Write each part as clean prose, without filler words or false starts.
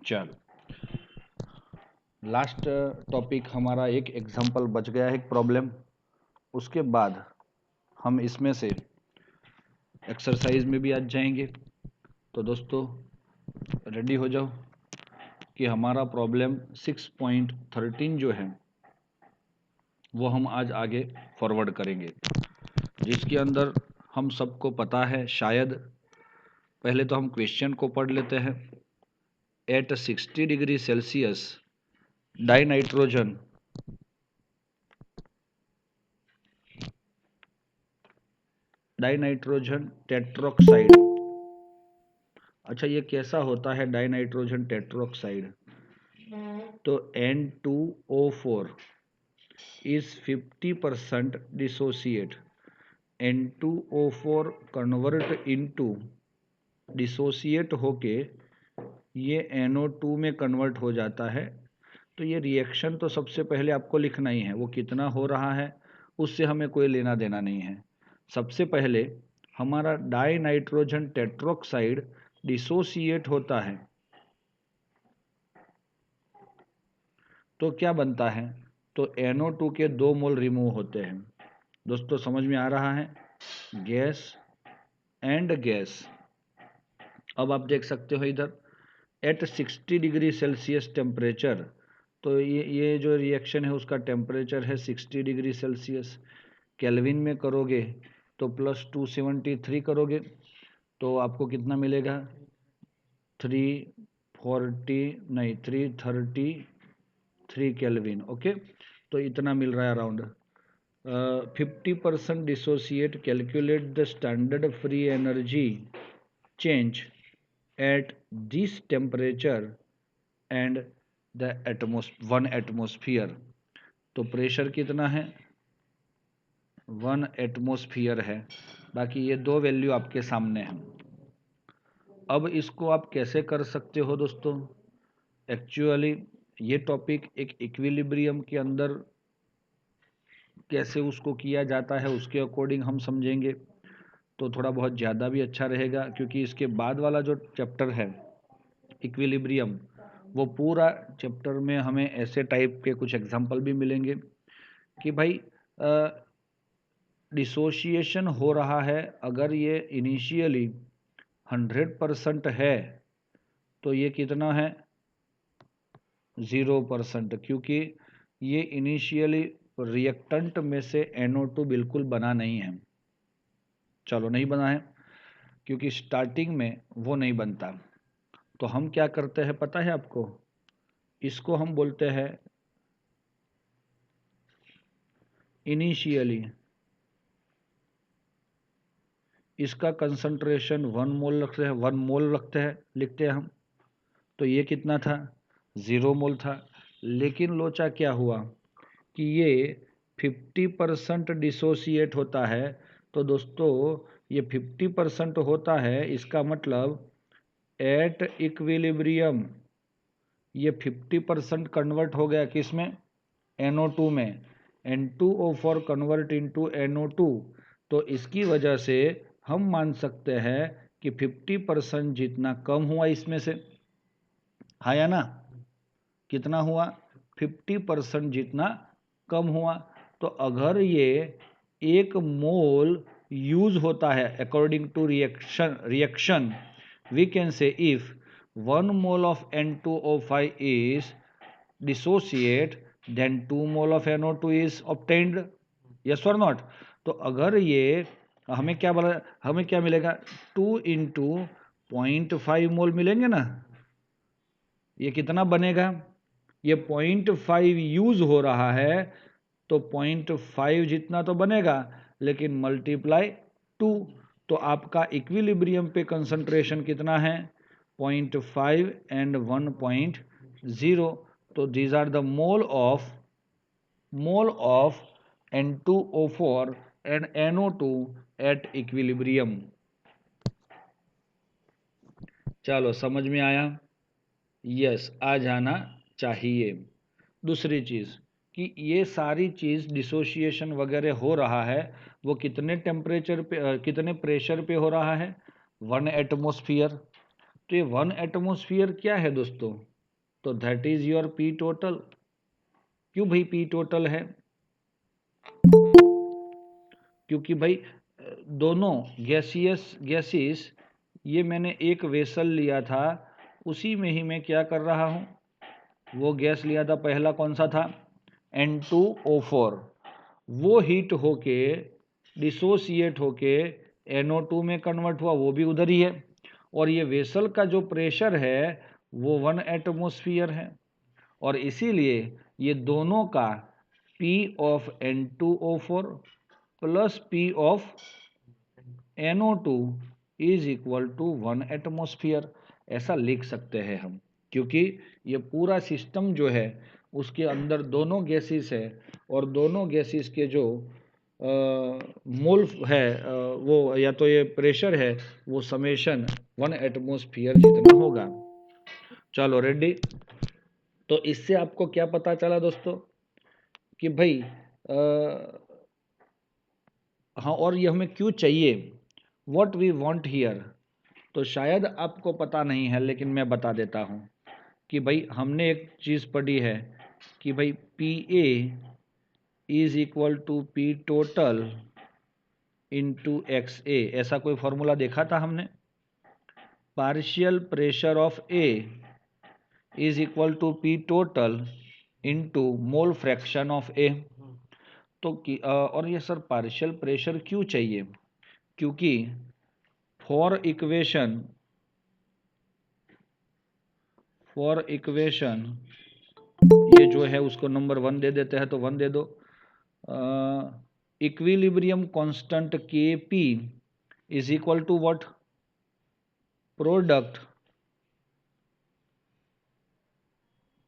चल, last topic हमारा एक एग्जांपल बच गया है, एक प्रॉब्लम। उसके बाद हम इसमें से एक्सरसाइज में भी आज जाएंगे। तो दोस्तों रेडी हो जाओ कि हमारा प्रॉब्लम 6.13 जो है वो हम आज आगे फॉरवर्ड करेंगे, जिसके अंदर हम सबको पता है शायद। पहले तो हम क्वेश्चन को पढ़ लेते हैं। At 60 degree Celsius dinitrogen tetroxide. अच्छा, ये कैसा होता है डाइनाइट्रोजन टेट्रोक्साइड? तो N2O4 is 50% dissociate. N2O4 convert into dissociate होके ये NO2 में कन्वर्ट हो जाता है। तो ये रिएक्शन तो सबसे पहले आपको लिखना ही है, वो कितना हो रहा है उससे हमें कोई लेना देना नहीं है। सबसे पहले हमारा डाइनाइट्रोजन टेट्रोक्साइड डिसोसिएट होता है तो क्या बनता है? तो NO2 के 2 मोल रिमूव होते हैं। दोस्तों समझ में आ रहा है? Gas and gas. अब आप देख सकते हो इधर एट 60 डिग्री सेल्सियस टेम्परेचर, तो ये जो रिएक्शन है उसका टेम्परेचर है 60 डिग्री सेल्सियस। केल्विन में करोगे तो +273 करोगे तो आपको कितना मिलेगा? 333 केल्विन। ओके, तो इतना मिल रहा है around 50% dissociate. Calculate the standard free energy change at this temperature and the 1 atmosphere. तो प्रेशर कितना है? 1 एटमोस्फियर है। बाकी ये 2 वैल्यू आपके सामने हैं। अब इसको आप कैसे कर सकते हो दोस्तों? एक्चुअली ये टॉपिक एक इक्विलिब्रियम के अंदर कैसे उसको किया जाता है उसके अकॉर्डिंग हम समझेंगे तो थोड़ा बहुत ज़्यादा भी अच्छा रहेगा, क्योंकि इसके बाद वाला जो चैप्टर है इक्विलिब्रियम, वो पूरा चैप्टर में हमें ऐसे टाइप के कुछ एग्जाम्पल भी मिलेंगे कि भाई डिसोशिएशन हो रहा है। अगर ये इनिशियली 100% है तो ये कितना है? 0%, क्योंकि ये इनिशियली रिएक्टेंट में से NO2 बिल्कुल बना नहीं है। चलो नहीं बना है क्योंकि स्टार्टिंग में वो नहीं बनता। तो हम क्या करते हैं पता है आपको? इसको हम बोलते हैं इनिशियली। इसका कंसंट्रेशन 1 मोल रखते हैं, 1 मोल रखते हैं, लिखते हैं हम। तो ये कितना था? 0 मोल था। लेकिन लोचा क्या हुआ कि ये 50% डिसोसिएट होता है। तो दोस्तों ये 50% होता है, इसका मतलब एट इक्विलिब्रियम ये 50% कन्वर्ट हो गया किस में? NO2 में। N2O4 convert into NO2। तो इसकी वजह से हम मान सकते हैं कि 50% जितना कम हुआ इसमें से, हाँ या ना? कितना हुआ? 50% जितना कम हुआ। तो अगर ये 1 मोल यूज होता है according to reaction we can say if 1 mole of N2O5 is dissociate then 2 mole of NO2 is obtained. yes or not? तो अगर ये हमें क्या बोला, हमें क्या मिलेगा? 2 इंटू 0.5 मोल मिलेंगे ना। ये कितना बनेगा? ये 0.5 यूज हो रहा है तो 0.5 जितना तो बनेगा, लेकिन मल्टीप्लाई 2। तो आपका इक्विलिब्रियम पे कंसंट्रेशन कितना है? 0.5 एंड 1.0। तो these are the mole of N2O4 and NO2 at equilibrium. चलो समझ में आया? यस, आ जाना चाहिए। दूसरी चीज़ कि ये सारी चीज़ डिसोशिएशन वगैरह हो रहा है वो कितने टेम्परेचर पे कितने प्रेशर पे हो रहा है? 1 एटमॉस्फियर। तो ये 1 एटमॉस्फियर क्या है दोस्तों? तो that is your P total. क्यों भाई पी टोटल है? क्योंकि भाई दोनों गैसेस ये मैंने एक वेसल लिया था, उसी में ही मैं क्या कर रहा हूँ, वो गैस लिया था पहला कौन सा था, N2O4, वो हीट होके डिसोसिएट होके NO2 में कन्वर्ट हुआ, वो भी उधर ही है। और ये वेसल का जो प्रेशर है वो 1 एटमोस्फियर है, और इसीलिए ये दोनों का P of N2O4 plus P of NO2 is equal to 1 atmosphere, ऐसा लिख सकते हैं हम। क्योंकि ये पूरा सिस्टम जो है उसके अंदर दोनों गैसेस है, और दोनों गैसेस के जो मोल है वो या तो ये प्रेशर है वो समेशन 1 एटमोस्फियर जितना होगा। चलो रेडी। तो इससे आपको क्या पता चला दोस्तों कि भाई हाँ, और ये हमें क्यों चाहिए, व्हाट वी वांट हियर। तो शायद आपको पता नहीं है, लेकिन मैं बता देता हूँ कि भाई हमने एक चीज़ पढ़ी है कि भाई P A is equal to P total into X A, ऐसा कोई फॉर्मूला देखा था हमने। Partial pressure of A is equal to P total into mole fraction of A. तो और ये सर पार्शियल प्रेशर क्यों चाहिए? क्योंकि फॉर इक्वेशन ये जो है उसको नंबर 1 दे देते हैं, तो 1 दे दो। Equilibrium constant K P is equal to what, product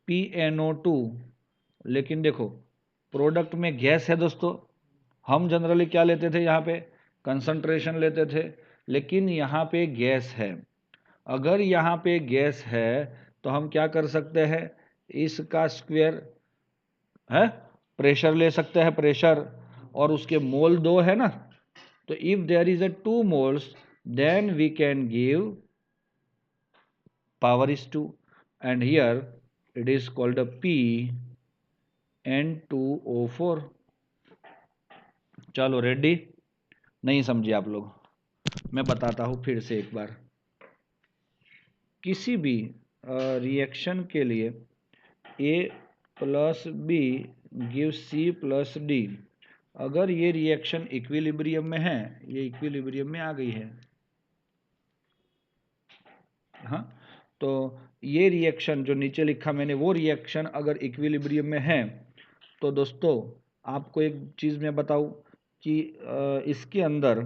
PNO2। लेकिन देखो प्रोडक्ट में गैस है दोस्तों, हम जनरली क्या लेते थे यहाँ पे, कंसंट्रेशन लेते थे, लेकिन यहाँ पे गैस है। अगर यहाँ पे गैस है तो हम क्या कर सकते हैं, इसका स्क्वायर है, प्रेशर ले सकते हैं, प्रेशर, और उसके मोल 2 है ना। तो if there is a 2 moles then we can give power is 2, and here it is called a PN2O4। चलो रेडी, नहीं समझे आप लोग, मैं बताता हूँ फिर से एक बार। किसी भी रिएक्शन के लिए A plus B give C plus D, अगर ये रिएक्शन इक्विलिब्रियम में है, ये इक्विलिब्रियम में आ गई है, हाँ, तो ये रिएक्शन जो नीचे लिखा मैंने, वो रिएक्शन अगर इक्विलिब्रियम में है, तो दोस्तों आपको एक चीज़ मैं बताऊं कि इसके अंदर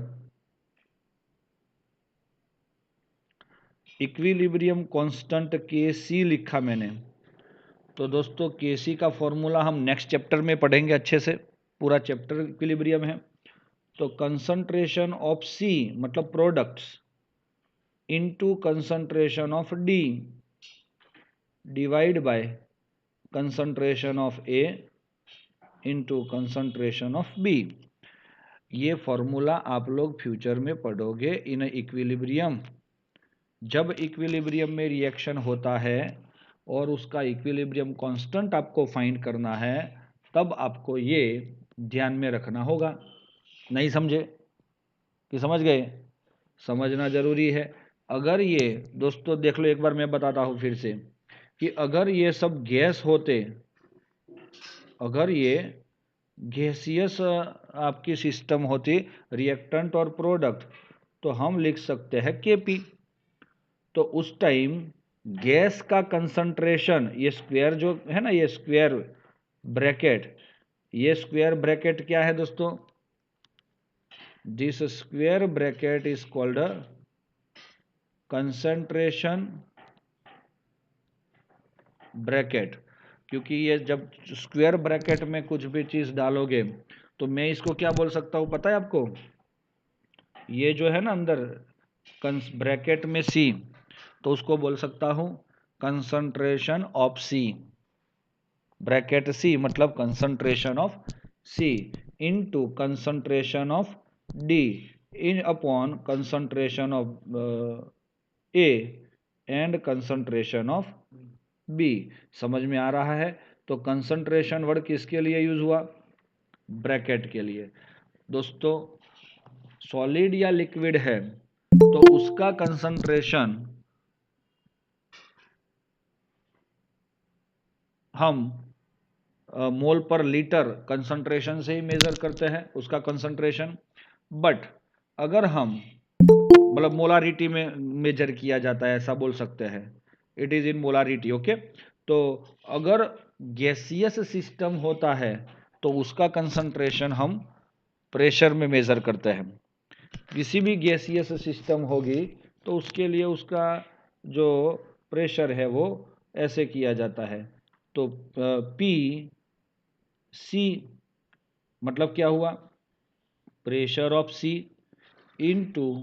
इक्विलिब्रियम कांस्टेंट Kc लिखा मैंने, तो दोस्तों Kc का फॉर्मूला हम नेक्स्ट चैप्टर में पढ़ेंगे अच्छे से, पूरा चैप्टर इक्विलिब्रियम है। तो कंसंट्रेशन ऑफ C मतलब products into concentration of D divide by concentration of A into concentration of B। ये फॉर्मूला आप लोग फ्यूचर में पढ़ोगे इन इक्विलिब्रियम। जब इक्विलिब्रियम में रिएक्शन होता है और उसका इक्विलिब्रियम कांस्टेंट आपको फाइंड करना है, तब आपको ये ध्यान में रखना होगा। नहीं समझे कि समझ गए? समझना जरूरी है। अगर ये दोस्तों देख लो एक बार, मैं बताता हूँ फिर से कि अगर ये सब गैस होते, अगर ये गैसियस आपकी सिस्टम होती, रिएक्टेंट और प्रोडक्ट, तो हम लिख सकते हैं Kp। तो उस टाइम गैस का कंसंट्रेशन, ये स्क्वायर जो है ना, ये स्क्वायर ब्रैकेट, ये स्क्वायर ब्रैकेट क्या है दोस्तों, this square bracket is called concentration bracket. क्योंकि ये जब स्क्वायर ब्रैकेट में कुछ भी चीज डालोगे, तो मैं इसको क्या बोल सकता हूं पता है आपको, ये जो है ना अंदर ब्रैकेट में C, तो उसको बोल सकता हूं concentration of C, bracket C मतलब concentration of C into concentration of D in upon concentration of A and concentration of B. समझ में आ रहा है? तो कंसंट्रेशन वर्ड किसके लिए यूज हुआ? ब्रैकेट के लिए। दोस्तों सॉलिड या लिक्विड है तो उसका कंसंट्रेशन हम मोल पर लीटर कंसंट्रेशन से ही मेजर करते हैं उसका कंसंट्रेशन। बट अगर हम मतलब मोलारिटी में मेजर किया जाता है, ऐसा बोल सकते हैं, it is in molarity. Okay, तो अगर गैसियस सिस्टम होता है तो उसका कंसंट्रेशन हम प्रेशर में मेजर करते हैं। किसी भी गैसियस सिस्टम होगी तो उसके लिए उसका जो प्रेशर है वो ऐसे किया जाता है। तो पी सी मतलब क्या हुआ? Pressure of C into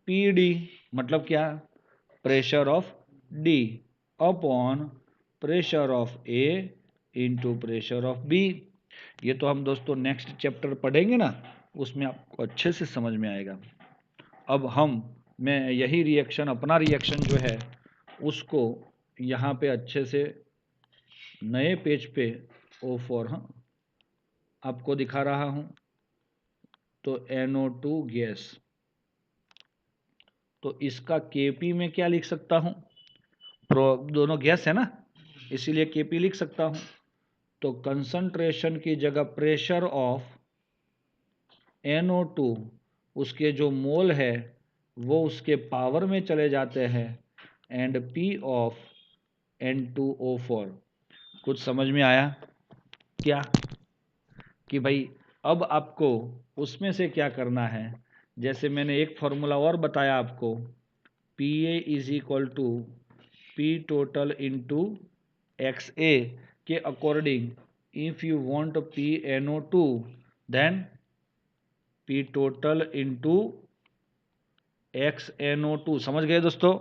P D मतलब क्या? Pressure of D upon pressure of A into pressure of B. ये तो हम दोस्तों नेक्स्ट चैप्टर पढ़ेंगे ना, उसमें आपको अच्छे से समझ में आएगा। अब मैं यही रिएक्शन, अपना रिएक्शन जो है उसको यहाँ पे अच्छे से नए पेज पे O4 हाँ आपको दिखा रहा हूँ। तो NO2 गैस, तो इसका Kp में क्या लिख सकता हूँ? दोनों गैस है ना, इसीलिए Kp लिख सकता हूँ। तो कंसंट्रेशन की जगह प्रेशर ऑफ NO2, उसके जो मोल है वो उसके पावर में चले जाते हैं, एंड P ऑफ N2O4। कुछ समझ में आया क्या? कि भाई अब आपको उसमें से क्या करना है, जैसे मैंने एक फॉर्मूला और बताया आपको, PA is equal to P total into XA के according, if you want PNO2 then P total into XNO2। समझ गए दोस्तों?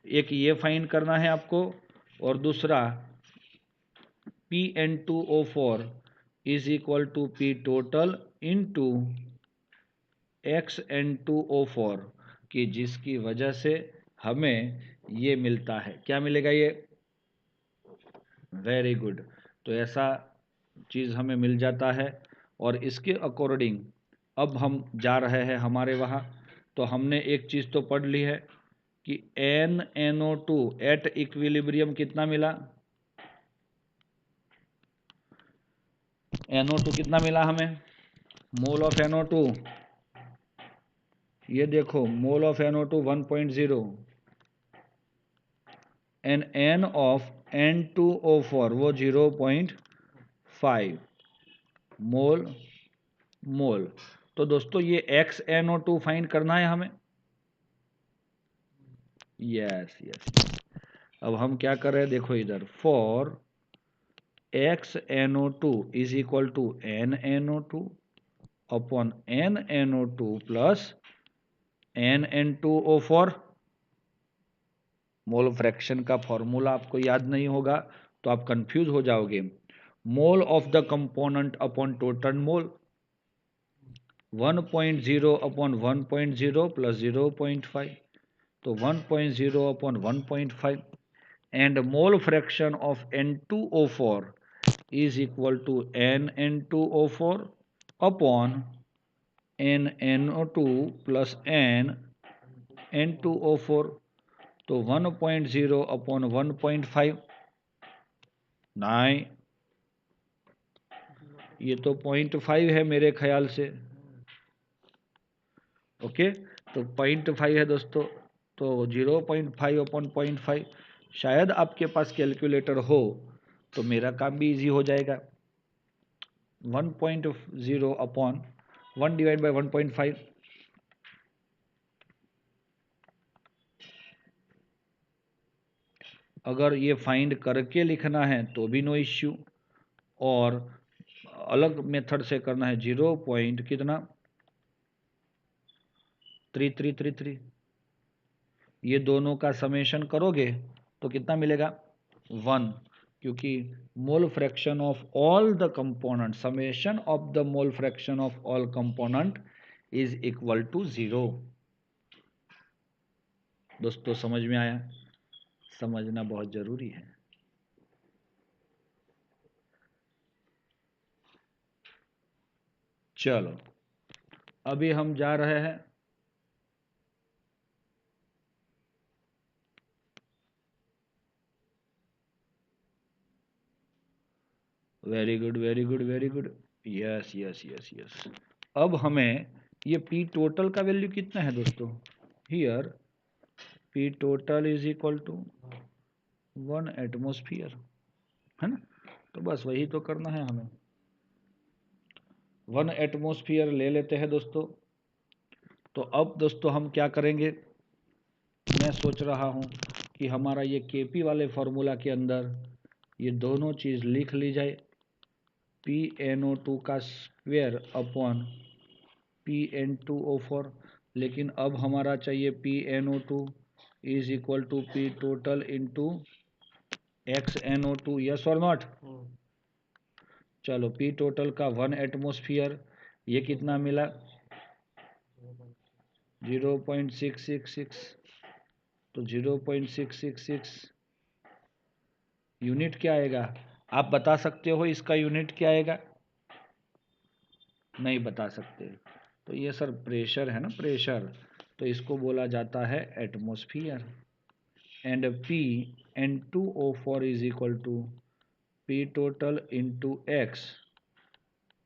एक ये फाइंड करना है आपको, और दूसरा PN2O4 is equal to P total into XN2O4 कि जिसकी वजह से हमें ये मिलता है। क्या मिलेगा ये? Very good. तो ऐसा चीज़ हमें मिल जाता है, और इसके अकॉर्डिंग अब हम जा रहे हैं हमारे वहाँ। तो हमने एक चीज़ तो पढ़ ली है कि NNO2 एट इक्विलिब्रियम कितना मिला? NO2 कितना मिला हमें? मोल ऑफ NO2, ये देखो mole of NO2 1.0 and N of N2O4 वो 0.5 मोल। तो दोस्तों ये XNO2 फाइंड करना है हमें। Yes yes. अब हम क्या कर रहे हैं, देखो इधर, for XNO2 is equal to NNO2 upon NNO2 plus NN2O4। Mole fraction का फॉर्मूला आपको याद नहीं होगा तो आप कंफ्यूज हो जाओगे। Mole of the component upon total mole, 1.0 upon 1.0 plus 0.5, तो 1.0 upon 1.5, and mole fraction of N2O4 is equal to NN2O4 upon NNO2 plus N2O4, तो 1.0 अपॉन 1.5, नहीं ये तो 0.5 है मेरे ख्याल से। ओके, तो 0.5 है दोस्तों, तो 0.5 अपॉन 0.5। शायद आपके पास कैलकुलेटर हो तो मेरा काम भी इजी हो जाएगा। 1.0 अपॉन 1 डिवाइड बाई 1.5, अगर ये फाइंड करके लिखना है तो भी नो इश्यू, और अलग मेथड से करना है 0 पॉइंट कितना 3333, ये दोनों का समेशन करोगे तो कितना मिलेगा 1, क्योंकि mole fraction of all the component, summation of the mole fraction of all component is equal to 0। दोस्तों समझ में आया? समझना बहुत जरूरी है। चलो अभी हम जा रहे हैं very good very good very good, yes yes yes yes. अब हमें ये पी टोटल का वैल्यू कितना है दोस्तों, here P total is equal to 1 atmosphere, है ना। तो बस वही तो करना है हमें, 1 एटमोस्फियर ले लेते हैं दोस्तों। तो अब दोस्तों हम क्या करेंगे, मैं सोच रहा हूँ कि हमारा ये केपी वाले फॉर्मूला के अंदर ये दोनों चीज़ लिख ली जाए, PnO2 का स्क्वायर अपॉन PN2O4। लेकिन अब हमारा चाहिए PnO2 is equal to P total into XnO2, yes और नॉट। चलो पी टोटल का 1 एटमोस्फियर, ये कितना मिला 0.666, तो 0.666 यूनिट क्या आएगा, आप बता सकते हो इसका यूनिट क्या आएगा, नहीं बता सकते। तो ये सर प्रेशर है ना, प्रेशर, तो इसको बोला जाता है atmosphere. And Pn2O4 is equal to P total into X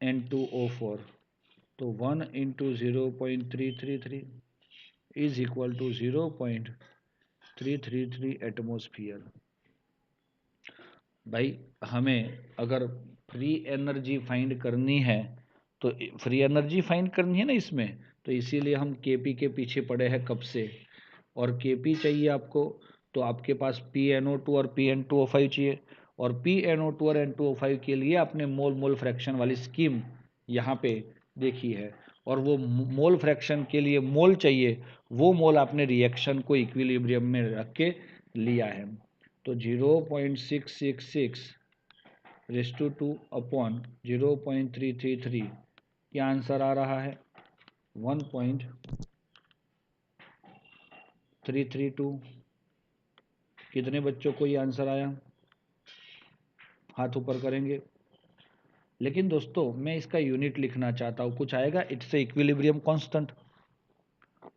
N2O4, तो 1 into 0.333 is equal to 0.333 atmosphere. भाई हमें अगर फ्री एनर्जी फाइंड करनी है, तो फ्री एनर्जी फाइंड करनी है ना इसमें, तो इसीलिए हम केपी के पीछे पड़े हैं कब से। और केपी चाहिए आपको, तो आपके पास PnO2 और PN2O5 चाहिए। और PnO2 और N2O5 के लिए आपने मोल मोल फ्रैक्शन वाली स्कीम यहाँ पे देखी है, और वो मोल फ्रैक्शन के लिए मोल चाहिए, वो मोल आपने रिएक्शन को इक्विलिब्रियम में रख के लिया है। तो 0.666 रेस टू 2 अपॉन 0.333, क्या आंसर आ रहा है 1.332। कितने बच्चों को ये आंसर आया, हाथ ऊपर करेंगे। लेकिन दोस्तों मैं इसका यूनिट लिखना चाहता हूँ, कुछ आएगा, इट्स इक्विलिब्रियम कांस्टेंट।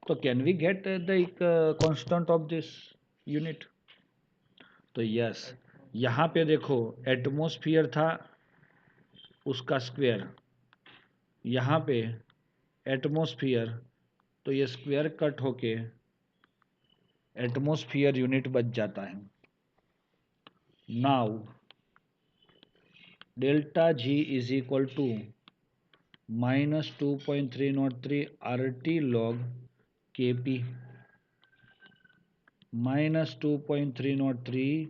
तो can we get the constant of this unit, तो यस, यहाँ पे देखो एटमॉस्फियर था उसका स्क्वायर, यहाँ पे एटमॉस्फियर, तो ये स्क्वायर कट होके एटमॉस्फियर यूनिट बच जाता है। Now delta G is equal to -2.303 RT log KP, -2.303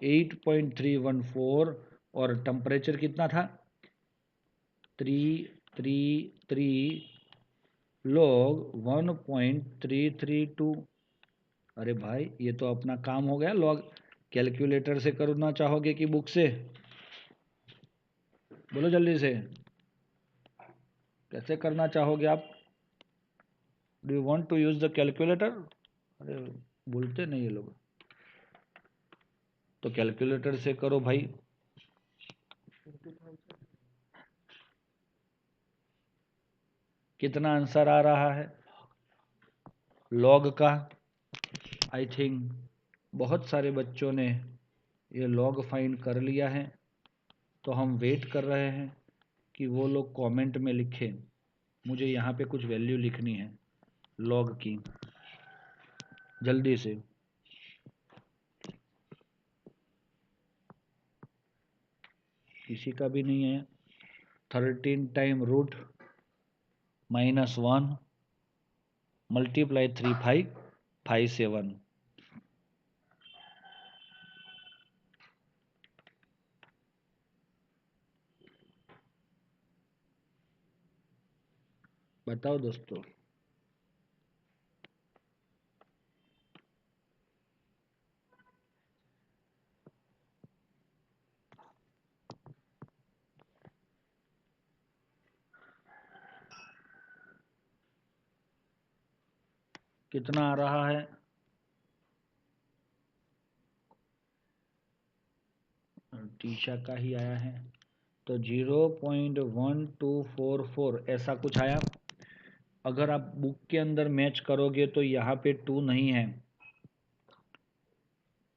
8.314, और टेम्परेचर कितना था 333 log 1.332। अरे भाई ये तो अपना काम हो गया, लॉग कैलकुलेटर से करना चाहोगे कि बुक से, बोलो जल्दी से, कैसे करना चाहोगे आप, do you want to use the calculator, अरे बोलते नहीं ये लोग, तो कैलकुलेटर से करो भाई। कितना आंसर आ रहा है लॉग का, आई थिंक बहुत सारे बच्चों ने ये लॉग फाइंड कर लिया है। तो हम वेट कर रहे हैं कि वो लोग कमेंट में लिखें, मुझे यहाँ पे कुछ वैल्यू लिखनी है लॉग की, जल्दी से। किसी का भी नहीं है। 13 टाइम रूट -1 मल्टीप्लाई 3557, बताओ दोस्तों। कितना आ रहा है टीशा का ही आया है, तो 0.1244 ऐसा कुछ आया। अगर आप बुक के अंदर मैच करोगे तो यहाँ पे 2 नहीं है,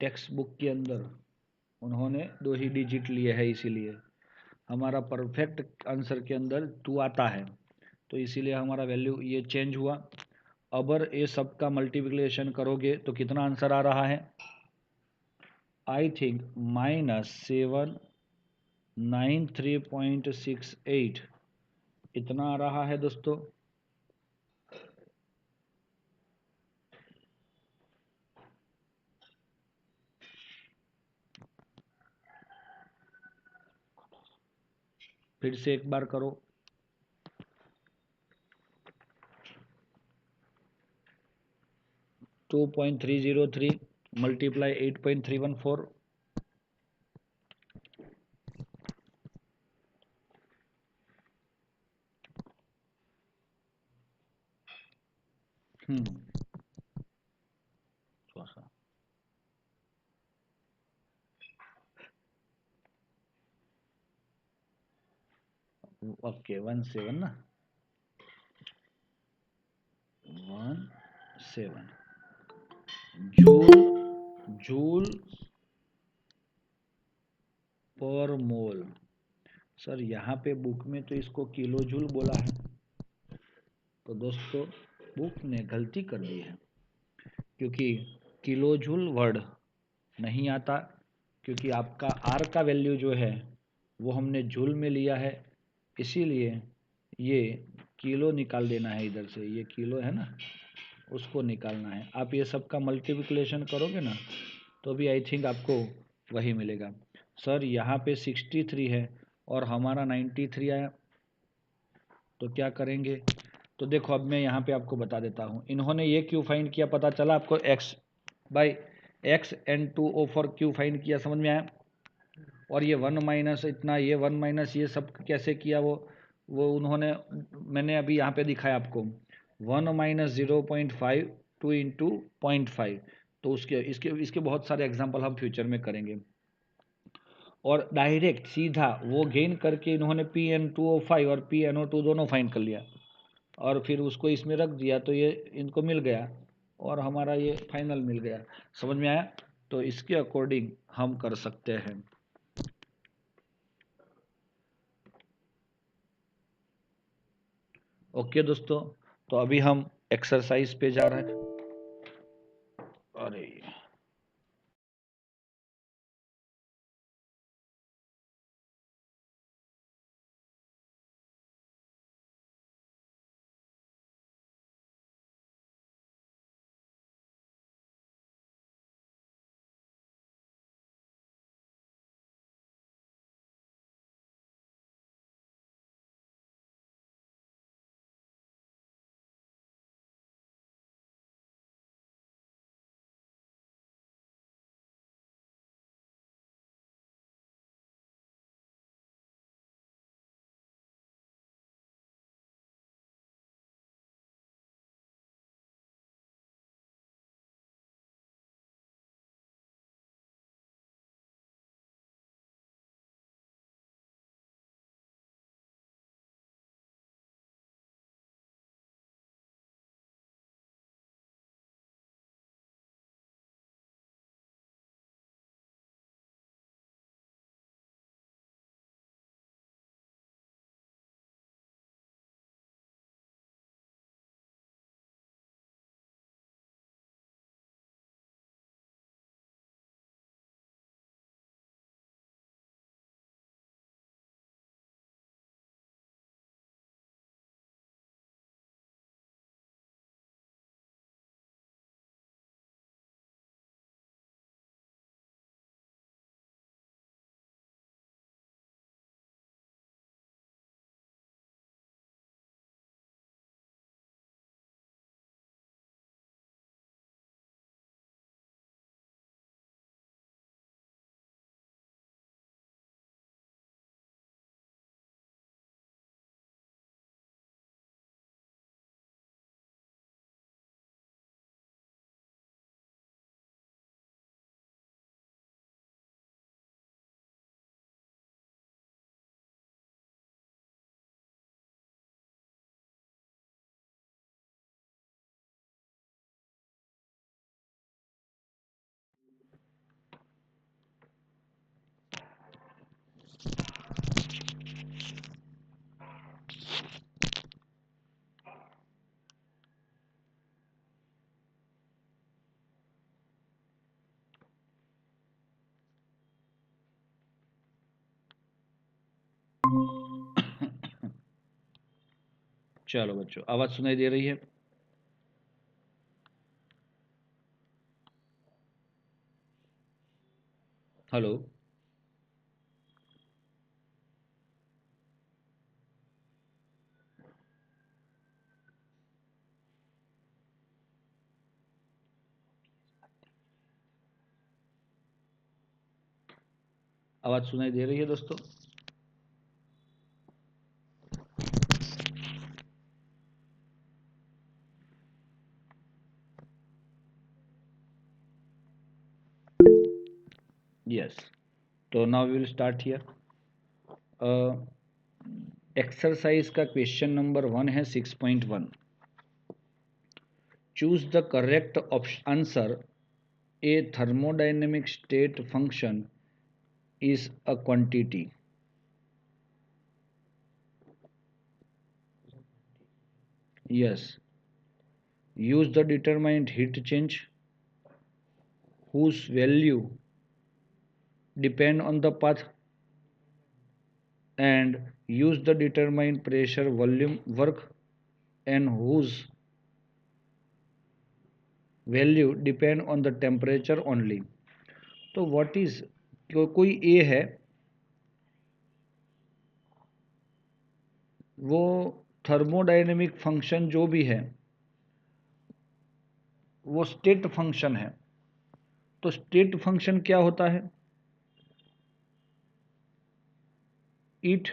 टेक्स्ट बुक के अंदर उन्होंने 2 ही डिजिट लिए है, इसीलिए हमारा परफेक्ट आंसर के अंदर 2 आता है, तो इसीलिए हमारा वैल्यू ये चेंज हुआ। अगर ये सब का मल्टीप्लिकेशन करोगे तो कितना आंसर आ रहा है, आई थिंक -793.68 इतना आ रहा है दोस्तों। फिर से एक बार करो, 2.303 मल्टीप्लाई 8.314, ओके 17 ना, 17 जूल, जूल पर मोल। सर यहाँ पे बुक में तो इसको किलो जूल बोला है, तो दोस्तों बुक ने गलती कर दी है, क्योंकि किलो जूल वर्ड नहीं आता, क्योंकि आपका आर का वैल्यू जो है वो हमने जूल में लिया है, इसीलिए ये किलो निकाल देना है, इधर से ये किलो है ना उसको निकालना है। आप ये सब का मल्टीप्लिकेशन करोगे ना तो भी आई थिंक आपको वही मिलेगा। सर यहाँ पे 63 है और हमारा 93 आया, तो क्या करेंगे, तो देखो अब मैं यहाँ पे आपको बता देता हूँ इन्होंने ये क्यों फाइंड किया, पता चला आपको, x बाई एक्स एंड 2 क्यों फाइंड किया, समझ में आया। और ये 1 माइनस इतना, ये 1 माइनस ये सब कैसे किया, वो उन्होंने, मैंने अभी यहाँ पे दिखाया आपको, 1 माइनस 0.5 2 इंटू 0.5, तो उसके इसके इसके बहुत सारे एग्जाम्पल हम फ्यूचर में करेंगे। और डायरेक्ट सीधा वो गेन करके इन्होंने PN2O5 और PNO2 दोनों फाइंड कर लिया और फिर उसको इसमें रख दिया, तो ये इनको मिल गया और हमारा ये फाइनल मिल गया। समझ में आया, तो इसके अकॉर्डिंग हम कर सकते हैं। ओके दोस्तों, तो अभी हम एक्सरसाइज पे जा रहे हैं। अरे चलो बच्चों, आवाज सुनाई दे रही है? हेलो। आवाज सुनाई दे रही है दोस्तों? यस। तो now we will start here. Exercise का क्वेश्चन नंबर 1 है 6.1। Choose the correct answer. A thermodynamic state function is a quantity. Yes. Use the determined heat change whose value depend on the path, and use the determined pressure volume work and whose value depend on the temperature only. तो what is, कोई A है, वो thermodynamic function जो भी है वो state function है। तो स्टेट फंक्शन क्या होता है? It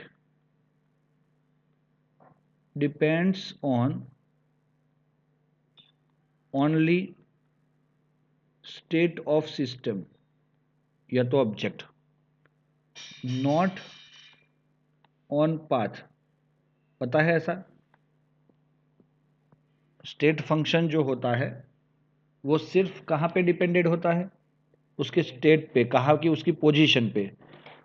depends on only state of system या तो ऑब्जेक्ट, नॉट ऑन पाथ। पता है ऐसा? स्टेट फंक्शन जो होता है वो सिर्फ कहाँ पे डिपेंडेड होता है? उसके स्टेट पे, कहाँ की, उसकी पोजीशन पे।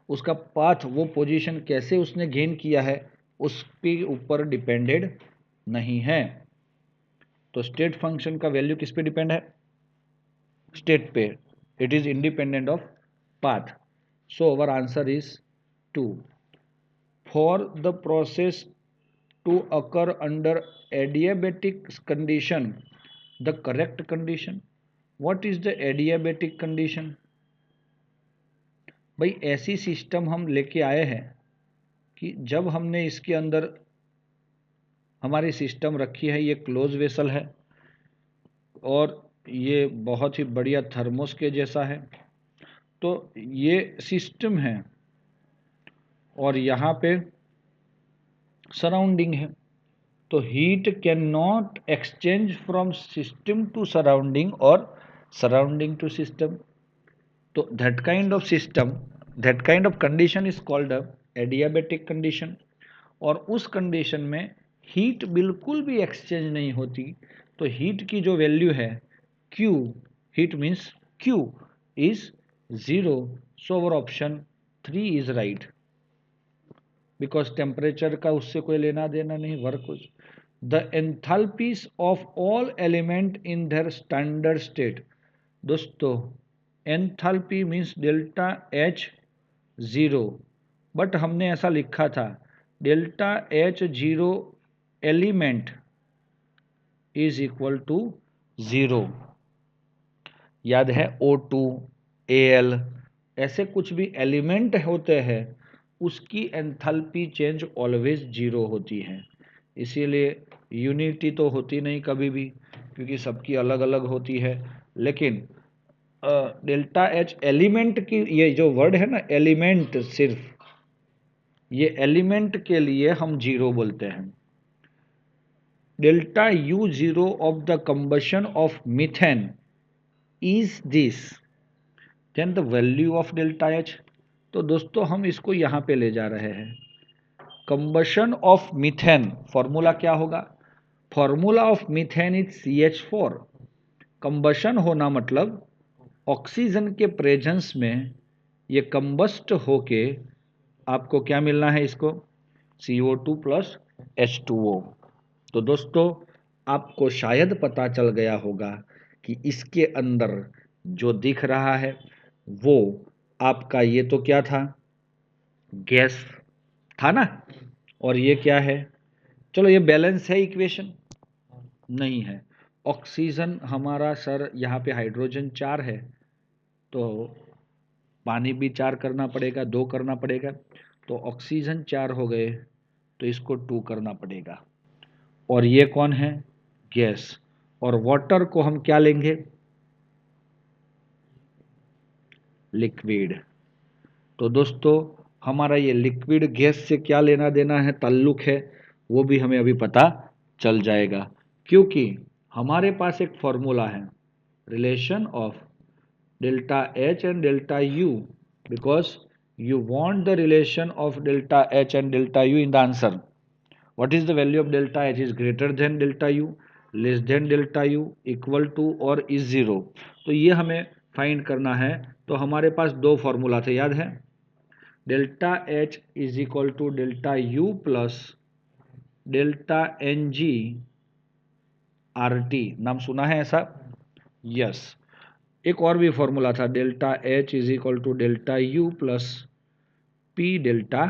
उसका पाथ, वो पोजीशन कैसे उसने गेन किया है, उसके ऊपर डिपेंडेड नहीं है। तो स्टेट फंक्शन का वैल्यू किस पे डिपेंड है? स्टेट पे। It is independent of path. So our answer is 2। For the process to occur under adiabatic condition, the correct condition. What is the adiabatic condition? भाई ऐसी सिस्टम हम लेके आए हैं कि जब हमने इसके अंदर हमारी सिस्टम रखी है, ये क्लोज वेसल है और ये बहुत ही बढ़िया थर्मोस के जैसा है। तो ये सिस्टम है और यहाँ पे सराउंडिंग है। तो heat can not exchange from system to surrounding और सराउंडिंग टू सिस्टम। तो that kind of system, that kind of condition is called a adiabatic condition. और उस कंडीशन में हीट बिल्कुल भी एक्सचेंज नहीं होती। तो हीट की जो वैल्यू है Q, heat means Q is 0। So our option 3 is right, because temperature का उससे कोई लेना देना नहीं, वर्क कुछ। The enthalpies of all element in their standard state. दोस्तों enthalpy means delta H 0, but हमने ऐसा लिखा था delta H 0 element is equal to 0। याद है O2 Al, ऐसे कुछ भी एलिमेंट होते हैं उसकी एंथैल्पी चेंज ऑलवेज 0 होती है। इसीलिए यूनिटी तो होती नहीं कभी भी, क्योंकि सबकी अलग अलग होती है। लेकिन डेल्टा H एलिमेंट की, ये जो वर्ड है ना एलिमेंट, सिर्फ ये एलिमेंट के लिए हम 0 बोलते हैं। Delta U0 of the combustion of methane is this, then the value of delta H। तो दोस्तों हम इसको यहाँ पे ले जा रहे हैं। कंबशन ऑफ मीथेन फॉर्मूला क्या होगा? Formula of methane is CH4। Combustion होना मतलब ऑक्सीजन के प्रेजेंस में ये कंबस्ट होके आपको क्या मिलना है? इसको CO2 प्लस H2O। तो दोस्तों आपको शायद पता चल गया होगा कि इसके अंदर जो दिख रहा है वो आपका, ये तो क्या था? गैस था ना। और ये क्या है? चलो ये बैलेंस है इक्वेशन? नहीं है। ऑक्सीजन हमारा सर यहाँ पे हाइड्रोजन 4 है, तो पानी भी 4 करना पड़ेगा, 2 करना पड़ेगा, तो ऑक्सीजन 4 हो गए, तो इसको 2 करना पड़ेगा। और ये कौन है? गैस। और वाटर को हम क्या लेंगे? लिक्विड। तो दोस्तों हमारा ये लिक्विड गैस से क्या लेना देना है, ताल्लुक है, वो भी हमें अभी पता चल जाएगा, क्योंकि हमारे पास एक फॉर्मूला है, relation of delta H and delta U, because you want the relation of delta H and delta U in the answer. What is the value of delta H? Is greater than delta U, less than delta U, equal to or is zero? तो ये हमें find करना है। तो हमारे पास दो formula थे, याद है? Delta H is equal to delta U plus delta NG RT। नाम सुना है ऐसा? यस। एक और भी फॉर्मूला था, delta H is equal to delta U plus P delta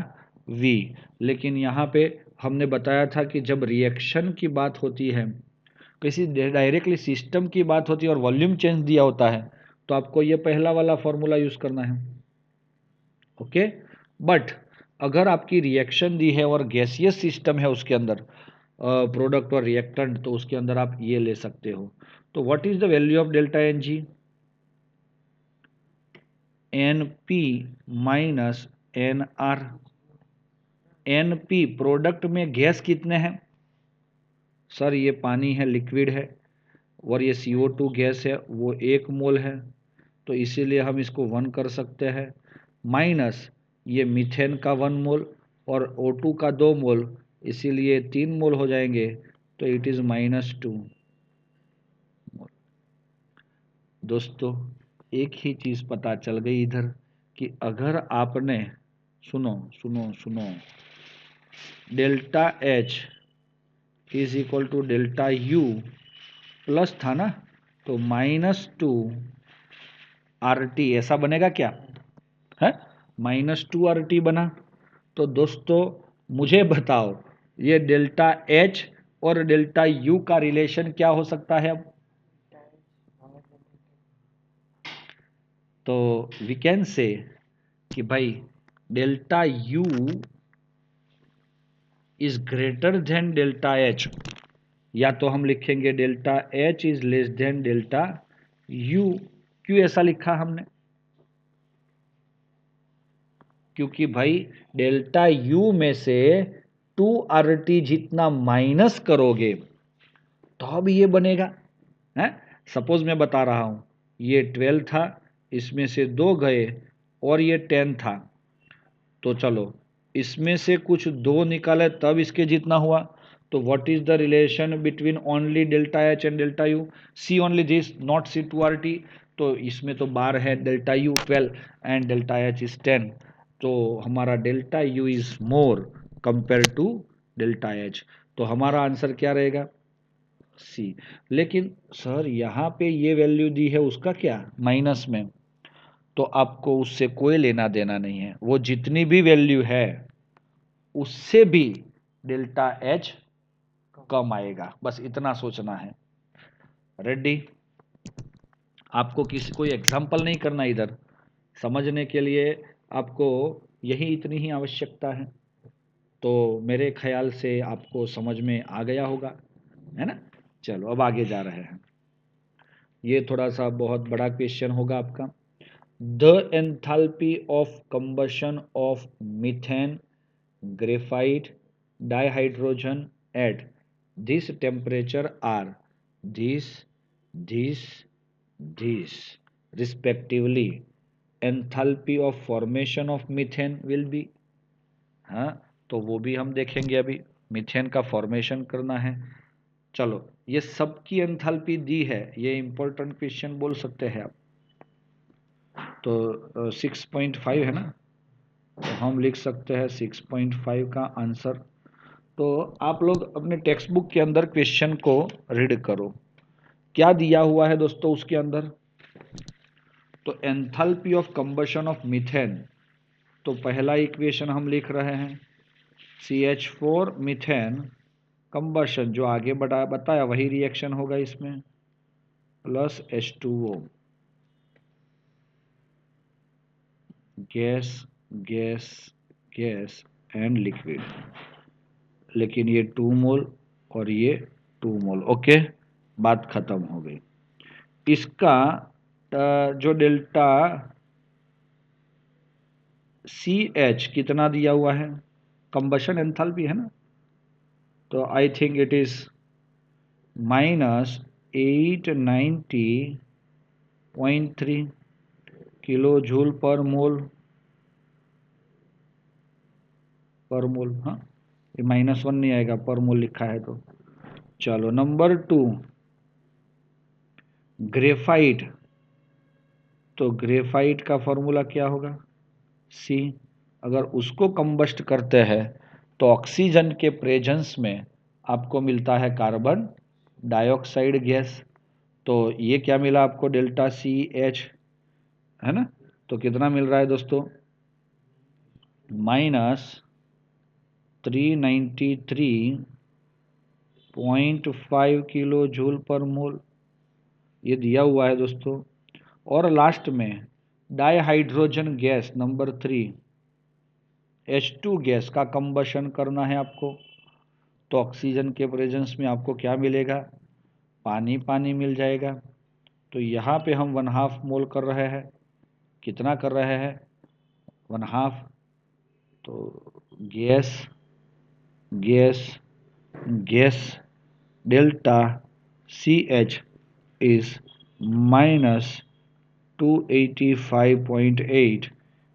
V। लेकिन यहाँ पे हमने बताया था कि जब रिएक्शन की बात होती है, किसी डायरेक्टली सिस्टम की बात होती है और वॉल्यूम चेंज दिया होता है, तो आपको ये पहला वाला फॉर्मूला यूज करना है। ओके। बट अगर आपकी रिएक्शन दी है और गैसियस सिस्टम है, उसके अंदर प्रोडक्ट और रिएक्टेंट, तो उसके अंदर आप ये ले सकते हो। तो what is the value of delta NG? NP minus NR। NP product में गैस कितने हैं? सर ये पानी है, लिक्विड है, और ये CO2 गैस है, वो 1 मोल है, तो इसीलिए हम इसको 1 कर सकते हैं, माइनस ये मीथेन का 1 मोल और O2 का 2 मोल, इसीलिए 3 मोल हो जाएंगे, तो इट इज़ -2 मोल। दोस्तों एक ही चीज़ पता चल गई इधर, कि अगर आपने सुनो सुनो सुनो, delta H is equal to delta U plus था ना, तो -2 RT ऐसा बनेगा क्या है? -2 RT बना। तो दोस्तों मुझे बताओ, ये डेल्टा H और डेल्टा U का रिलेशन क्या हो सकता है? अब तो वी कैन से कि भाई delta U is greater than delta H, या तो हम लिखेंगे delta H is less than delta U। क्यों ऐसा लिखा हमने? क्योंकि भाई डेल्टा U में से 2RT जितना माइनस करोगे तो भी ये बनेगा है। सपोज मैं बता रहा हूं, ये 12 था, इसमें से 2 गए और ये 10 था, तो चलो इसमें से कुछ 2 निकाले तब इसके जितना हुआ। तो what is the relation between only delta H and delta U? See only this, not see 2RT। तो इसमें तो बार है, delta U 12 and delta H is 10, तो हमारा delta U is more compare to delta H। तो हमारा answer क्या रहेगा? सी। लेकिन सर यहाँ पे ये वैल्यू दी है, उसका क्या माइनस में, तो आपको उससे कोई लेना देना नहीं है, वो जितनी भी वैल्यू है उससे भी डेल्टा H कम आएगा, बस इतना सोचना है। रेडी? आपको किसी कोई एग्जाम्पल नहीं करना, इधर समझने के लिए आपको यही इतनी ही आवश्यकता है। तो मेरे ख्याल से आपको समझ में आ गया होगा, है ना? चलो अब आगे जा रहे हैं। ये थोड़ा सा बहुत बड़ा क्वेश्चन होगा आपका। The enthalpy of combustion of methane graphite dihydrogen at this temperature are this this this respectively, enthalpy of formation of methane will be। हाँ, तो वो भी हम देखेंगे, अभी मीथेन का फॉर्मेशन करना है। चलो ये सबकी एंथैल्पी दी है, ये इंपॉर्टेंट क्वेश्चन बोल सकते हैं आप। तो 6.5 है ना, तो हम लिख सकते हैं 6.5 का आंसर। तो आप लोग अपने टेक्स्ट बुक के अंदर क्वेश्चन को रीड करो, क्या दिया हुआ है दोस्तों उसके अंदर। तो enthalpy of combustion of methane, तो पहला इक्वेशन हम लिख रहे हैं, CH4 मीथेन कंबशन जो आगे बताया वही रिएक्शन होगा इसमें, plus H2O, gas gas gas and liquid, लेकिन ये 2 मोल और ये 2 मोल। ओके, बात खत्म हो गई। इसका जो डेल्टा CH कितना दिया हुआ है, कंबशन एंथैल्पी है ना, तो I think it is -890.3 kilo joule per mole, हाँ, ये -1 नहीं आएगा, पर मोल लिखा है तो। चलो नंबर 2, ग्रेफाइट, तो ग्रेफाइट का फॉर्मूला क्या होगा, C। अगर उसको कंबस्ट करते हैं तो ऑक्सीजन के प्रेजेंस में आपको मिलता है कार्बन डाइऑक्साइड गैस, तो ये क्या मिला आपको, डेल्टा CH, है ना। तो कितना मिल रहा है दोस्तों, -393.5 किलो जूल पर मोल, ये दिया हुआ है दोस्तों। और लास्ट में dihydrogen gas number 3 H2 gas का कंबशन करना है आपको, तो ऑक्सीजन के प्रेजेंस में आपको क्या मिलेगा, पानी पानी मिल जाएगा। तो यहाँ पे हम 1/2 मोल कर रहे हैं, कितना कर रहे हैं, 1/2, तो gas gas gas delta CH is -285.8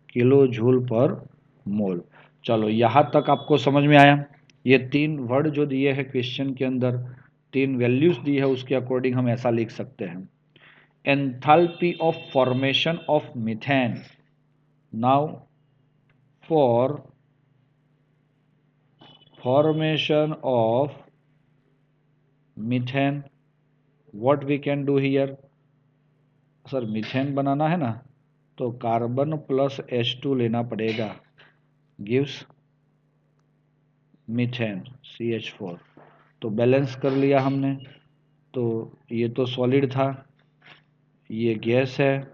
kilo joule per mole. चलो यहाँ तक आपको समझ में आया। ये 3 वर्ड जो दिए हैं क्वेश्चन के अंदर, 3 वैल्यूज दी है, उसके अकॉर्डिंग हम ऐसा लिख सकते हैं, enthalpy of formation of methane. Now for formation of methane, what we can do here, sir methane बनाना है ना, तो कार्बन प्लस H2 लेना पड़ेगा, गिव्स मीथेन CH4। तो बैलेंस कर लिया हमने, तो ये तो सॉलिड था, ये गैस है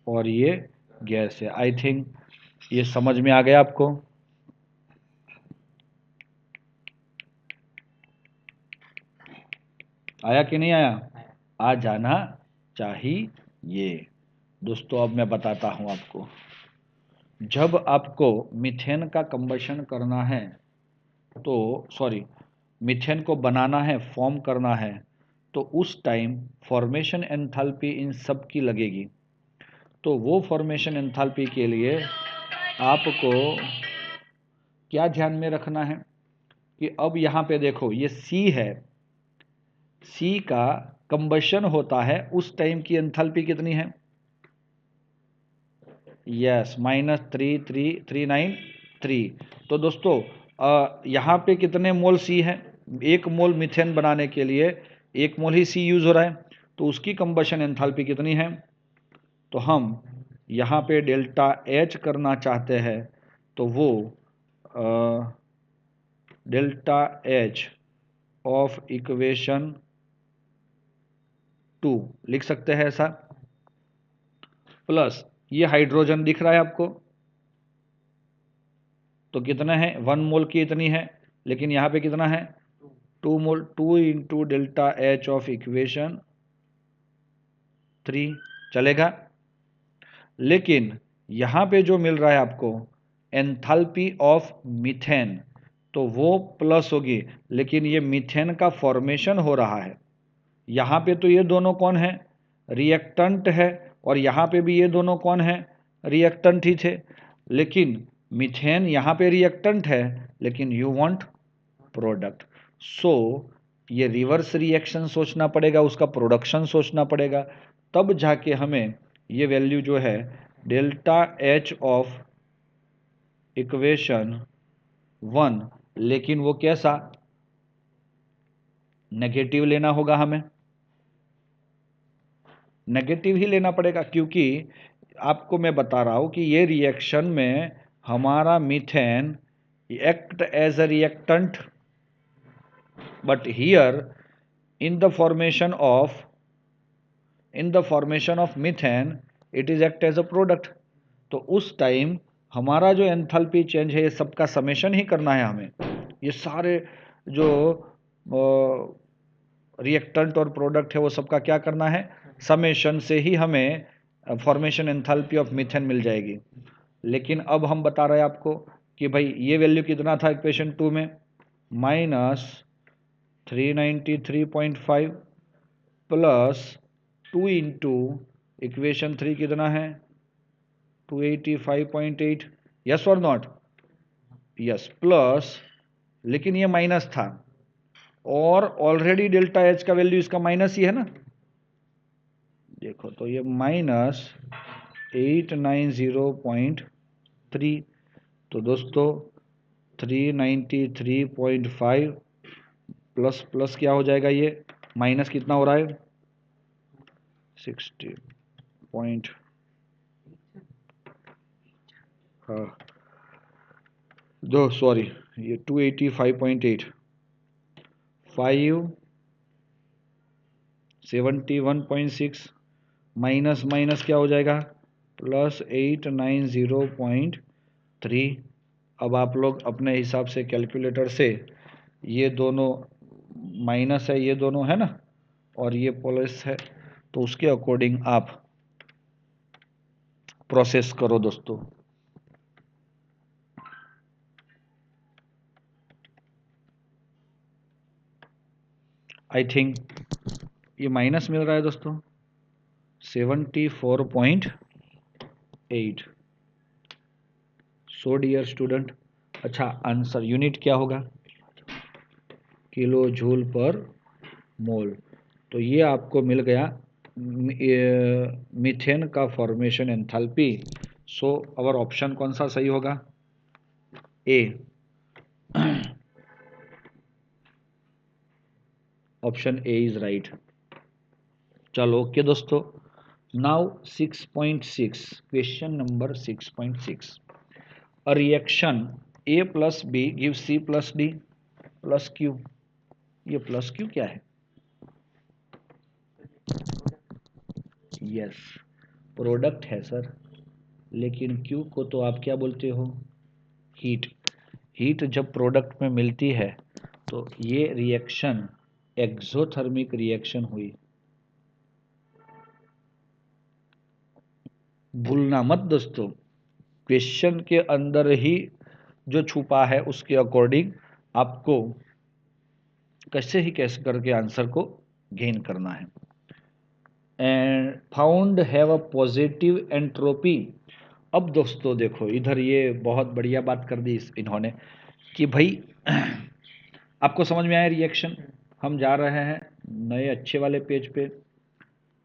और ये गैस है। आई थिंक ये समझ में आ गया आपको। आया कि नहीं आया, आ जाना चाहिए। दोस्तों अब मैं बताता हूं आपको, जब आपको मीथेन का कंबशन करना है, तो सॉरी मीथेन को बनाना है, फॉर्म करना है, तो उस टाइम फॉर्मेशन एंथैल्पी इन सब की लगेगी। तो वो फॉर्मेशन एंथैल्पी के लिए आपको क्या ध्यान में रखना है कि अब यहाँ पे देखो ये C है, C का कंबशन होता है उस टाइम की एंथैल्पी कितनी है, यस -33393। तो दोस्तों यहाँ पे कितने मोल C है, 1 मोल मीथेन बनाने के लिए 1 मोल ही C यूज हो रहा है, तो उसकी कंबशन एंथैल्पी कितनी है, तो हम यहाँ पे डेल्टा H करना चाहते हैं, तो वो डेल्टा H ऑफ इक्वेशन 2 लिख सकते हैं ऐसा, प्लस ये हाइड्रोजन दिख रहा है आपको, तो कितना है, 1 मोल की इतनी है, लेकिन यहाँ पे कितना है, 2 मोल, 2 into delta H of equation 3 चलेगा। लेकिन यहाँ पे जो मिल रहा है आपको एंथैल्पी ऑफ मीथेन, तो वो प्लस होगी, लेकिन ये मीथेन का फॉर्मेशन हो रहा है। यहाँ पे तो ये दोनों कौन है, रिएक्टेंट है, और यहाँ पे भी ये दोनों कौन है, रिएक्टेंट ही थे, लेकिन मीथेन यहाँ पे रिएक्टेंट है, लेकिन यू वांट प्रोडक्ट, सो ये रिवर्स रिएक्शन सोचना पड़ेगा, उसका प्रोडक्शन सोचना पड़ेगा, तब जाके हमें ये वैल्यू जो है डेल्टा H ऑफ इक्वेशन 1, लेकिन वो कैसा, नेगेटिव लेना होगा, हमें नेगेटिव ही लेना पड़ेगा, क्योंकि आपको मैं बता रहा हूं कि ये रिएक्शन में हमारा methane act as a reactant, but here in the formation of methane it is act as a product. तो उस टाइम हमारा जो एंथैल्पी चेंज है ये सबका समेशन ही करना है हमें। ये सारे जो रिएक्टेंट और प्रोडक्ट है वो सबका क्या करना है, समेशन से ही हमें फॉर्मेशन एंथैल्पी ऑफ मीथेन मिल जाएगी। लेकिन अब हम बता रहे हैं आपको कि भाई ये वैल्यू कितना था इक्वेशन 2 में, -393.5 प्लस 2 इंटू इक्वेशन 3 कितना है 285.8, यस और नॉट, यस, प्लस, लेकिन ये माइनस था और ऑलरेडी डेल्टा एच का वैल्यू इसका माइनस ही है ना, देखो तो ये -890.3। तो दोस्तों 393.5 प्लस प्लस क्या हो जाएगा, ये माइनस कितना हो रहा है 60 पॉइंट, हाँ दो सॉरी ये 285.8 571.6 माइनस माइनस क्या हो जाएगा +890.3। अब आप लोग अपने हिसाब से कैलकुलेटर से ये दोनों माइनस है, ये दोनों है ना, और ये प्लस है, तो उसके अकॉर्डिंग आप प्रोसेस करो दोस्तों। आई थिंक ये माइनस मिल रहा है दोस्तों 74.8। सो डियर स्टूडेंट, अच्छा आंसर यूनिट क्या होगा, किलो जूल पर मोल। तो ये आपको मिल गया मीथेन का formation enthalpy. So our option कौन सा सही होगा, A, option A is right. चलो ओके दोस्तों, now 6.6 question number 6.6, a reaction A plus B give C plus D plus Q. ये प्लस क्यू क्या है, यस प्रोडक्ट है सर, लेकिन क्यू को तो आप क्या बोलते हो, हीट। हीट जब प्रोडक्ट में मिलती है तो ये रिएक्शन एक्सोथर्मिक रिएक्शन हुई, भूलना मत दोस्तों, क्वेश्चन के अंदर ही जो छुपा है उसके अकॉर्डिंग आपको कैसे ही कैसे करके आंसर को गेन करना है। And found have a positive entropy. अब दोस्तों देखो इधर ये बहुत बढ़िया बात कर दी इन्होंने कि भाई आपको समझ में आया रिएक्शन। हम जा रहे हैं नए अच्छे वाले पेज पे,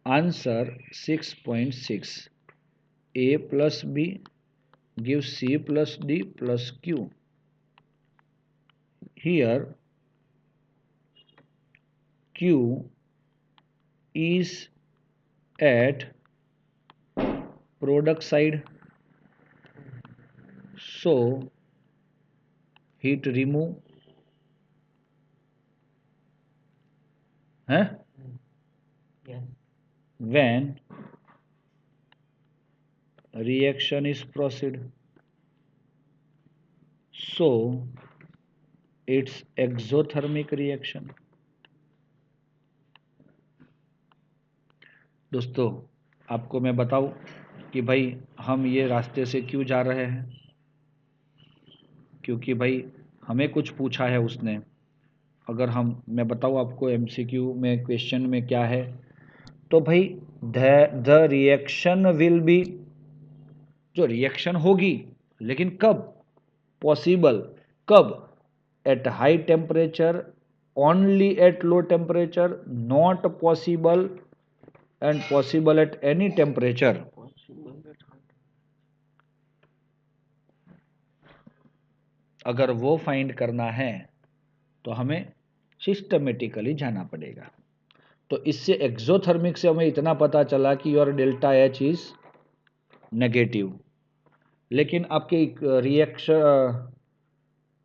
answer 6.6, A plus B give C plus D plus Q. Here Q is at product side, so heat remove है when reaction is proceed, so it's exothermic reaction। दोस्तों आपको मैं बताऊं कि भाई हम ये रास्ते से क्यों जा रहे हैं, क्योंकि भाई हमें कुछ पूछा है उसने। अगर मैं बताऊं आपको एमसीक्यू में क्वेश्चन में क्या है, तो भाई द रिएक्शन विल बी, जो रिएक्शन होगी, लेकिन कब, पॉसिबल कब, at high temperature, only at low temperature, not possible and possible at any temperature. अगर वो फाइंड करना है तो हमें सिस्टमेटिकली जाना पड़ेगा। तो इससे एक्सोथर्मिक से हमें इतना पता चला कि your delta H is negative, लेकिन आपके reaction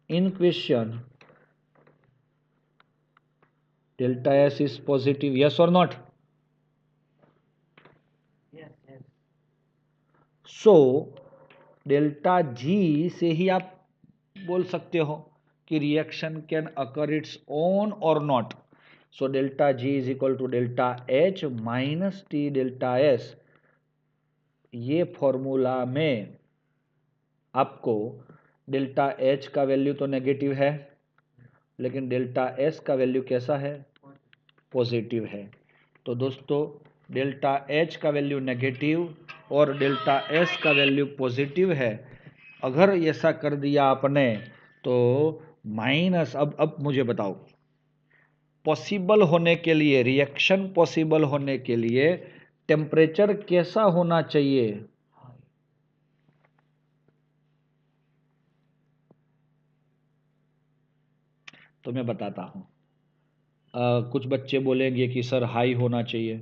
in question delta S is positive, yes और नॉट? सो डेल्टा जी से ही आप बोल सकते हो कि reaction can occur its own or not. So delta G is equal to delta H minus T delta S. ये formula में आपको डेल्टा एच का वैल्यू तो नेगेटिव है, लेकिन डेल्टा एस का वैल्यू कैसा है? पॉजिटिव है. तो दोस्तों डेल्टा एच का वैल्यू नेगेटिव और डेल्टा एस का वैल्यू पॉजिटिव है. अगर ऐसा कर दिया आपने तो माइनस, अब मुझे बताओ, पॉसिबल होने के लिए, रिएक्शन पॉसिबल होने के लिए टेम्परेचर कैसा होना चाहिए? तो मैं बताता हूँ. कुछ बच्चे बोलेंगे कि सर हाई होना चाहिए,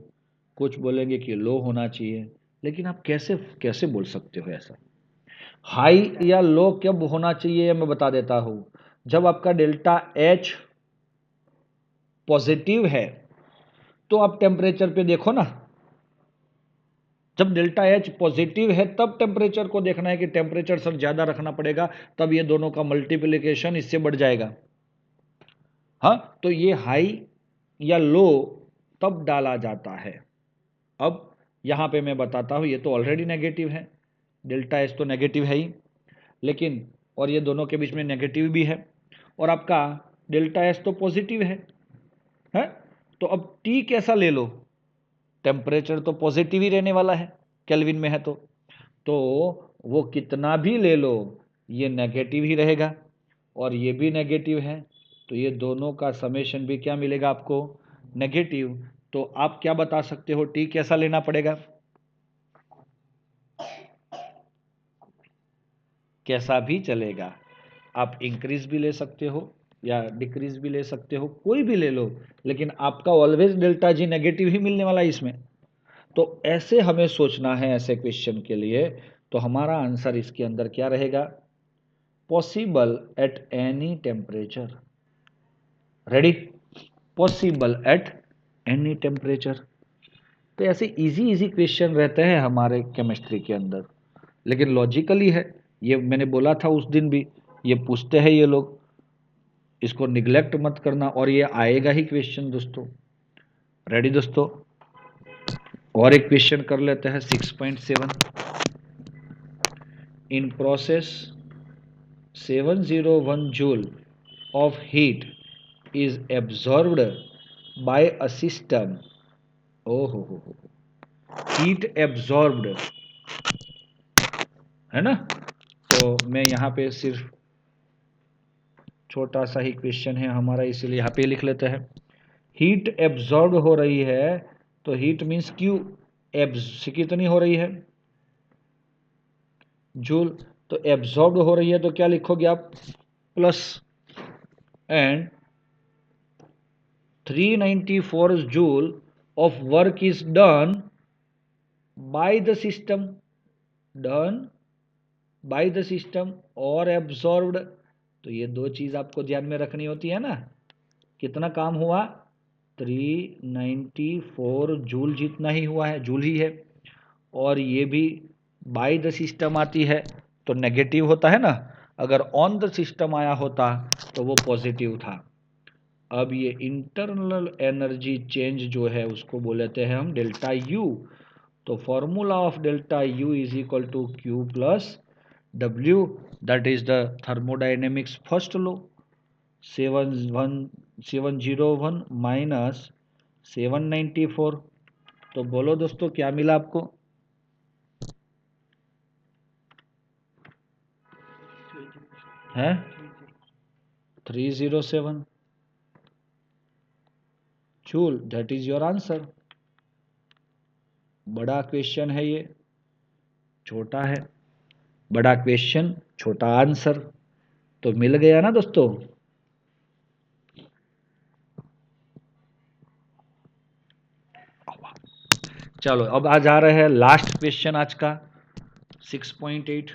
कुछ बोलेंगे कि लो होना चाहिए, लेकिन आप कैसे कैसे बोल सकते हो ऐसा? हाई या लो कब होना चाहिए मैं बता देता हूँ. जब आपका डेल्टा एच पॉजिटिव है तो आप टेम्परेचर पे देखो ना. जब डेल्टा एच पॉजिटिव है तब टेम्परेचर को देखना है कि टेम्परेचर सर ज़्यादा रखना पड़ेगा, तब ये दोनों का मल्टीप्लिकेशन इससे बढ़ जाएगा. हाँ, तो ये हाई या लो तब डाला जाता है. अब यहाँ पे मैं बताता हूँ, ये तो ऑलरेडी नेगेटिव है, डेल्टा एच तो नेगेटिव है ही, लेकिन और ये दोनों के बीच में नेगेटिव भी है, और आपका डेल्टा एच तो पॉजिटिव है. तो अब टी कैसा ले लो, टेम्परेचर तो पॉजिटिव ही रहने वाला है, केल्विन में है तो वो कितना भी ले लो ये नेगेटिव ही रहेगा, और ये भी नेगेटिव है, तो ये दोनों का समेशन भी क्या मिलेगा आपको? नेगेटिव. तो आप क्या बता सकते हो, टी कैसा लेना पड़ेगा? कैसा भी चलेगा, आप इंक्रीज भी ले सकते हो या डिक्रीज भी ले सकते हो, कोई भी ले लो, लेकिन आपका ऑलवेज डेल्टा जी नेगेटिव ही मिलने वाला है इसमें. तो ऐसे हमें सोचना है ऐसे क्वेश्चन के लिए. तो हमारा आंसर इसके अंदर क्या रहेगा? Possible at any temperature. Ready? Possible at any temperature. तो ऐसे इजी इजी क्वेश्चन रहते हैं हमारे केमिस्ट्री के अंदर, लेकिन लॉजिकली है. ये मैंने बोला था उस दिन भी, ये पूछते हैं ये लोग, इसको निगलेक्ट मत करना, और ये आएगा ही क्वेश्चन दोस्तों. रेडी दोस्तों? और एक क्वेश्चन कर लेते हैं 6.7. In process 701 joule of heat is absorbed by a system. Oh हो, heat absorbed है ना. तो मैं यहाँ पे सिर्फ छोटा सा ही क्वेश्चन है हमारा, इसीलिए यहाँ पे लिख लेते हैं. हीट एब्जॉर्ब हो रही है, तो हीट मीन्स क्यू, कितनी हो रही है? जूल. तो एब्जॉर्ब हो रही है तो क्या लिखोगे आप? Plus. And 394 joule of work is done by the system. Done by the system और absorbed. तो ये दो चीज आपको ध्यान में रखनी होती है ना. कितना काम हुआ? 394 जूल जितना ही हुआ है, जूल ही है, और ये भी बाय द सिस्टम आती है तो नेगेटिव होता है ना. अगर ऑन द सिस्टम आया होता तो वो पॉजिटिव था. अब ये इंटरनल एनर्जी चेंज जो है उसको बोलते हैं हम डेल्टा यू. तो formula of delta U is equal to Q plus W, that is the thermodynamics first law. 701 minus 794. तो बोलो दोस्तों क्या मिला आपको? है 307 joule. That is your answer. बड़ा क्वेश्चन है ये, छोटा है. बड़ा क्वेश्चन छोटा आंसर, तो मिल गया ना दोस्तों. चलो अब आज आ रहे हैं लास्ट क्वेश्चन आज का 6.8.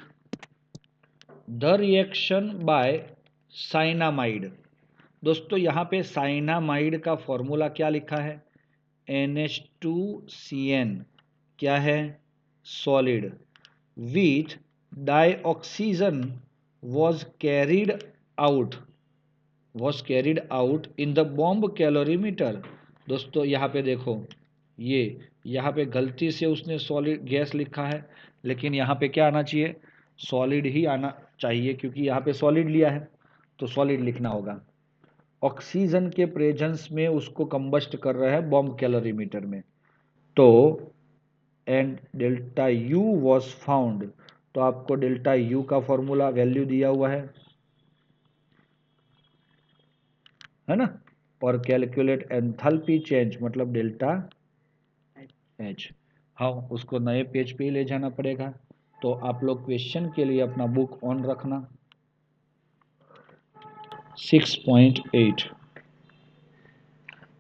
The reaction by cyanamide. दोस्तों यहाँ पे साइनामाइड का फॉर्मूला क्या लिखा है, NH2CN क्या है, solid, with dioxygen was carried out in the bomb calorimeter। दोस्तों यहाँ पे देखो, ये यहाँ पे गलती से उसने सॉलिड गैस लिखा है, लेकिन यहाँ पे क्या आना चाहिए, सॉलिड ही आना चाहिए, क्योंकि यहाँ पे सॉलिड लिया है तो सॉलिड लिखना होगा। ऑक्सीजन के प्रेजेंस में उसको कंबस्ट कर रहा है बॉम्ब कैलोरीमीटर में। तो and delta U was found, तो आपको डेल्टा यू का फॉर्मूला वैल्यू दिया हुआ है ना, और कैलकुलेट एंथैल्पी चेंज मतलब डेल्टा एच। हाँ, उसको नए पेज पे ही ले जाना पड़ेगा। तो आप लोग क्वेश्चन के लिए अपना बुक ऑन रखना। 6.8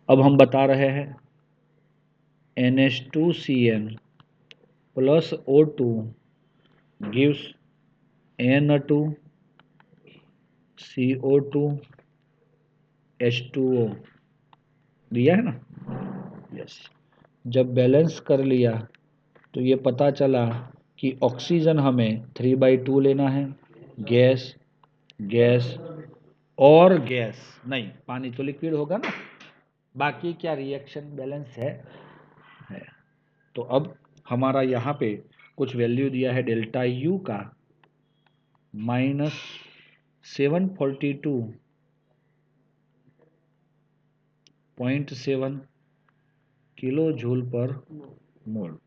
अब हम बता रहे हैं NH2CN plus O2 gives Na2 CO2 H2O दिया है ना, यस। जब बैलेंस कर लिया तो ये पता चला कि ऑक्सीजन हमें 3/2 लेना है, गैस गैस और गैस नहीं, पानी तो लिक्विड होगा ना, बाकी क्या रिएक्शन बैलेंस है। तो अब हमारा यहाँ पे कुछ वैल्यू दिया है डेल्टा यू का -742.7 kilo joule per mole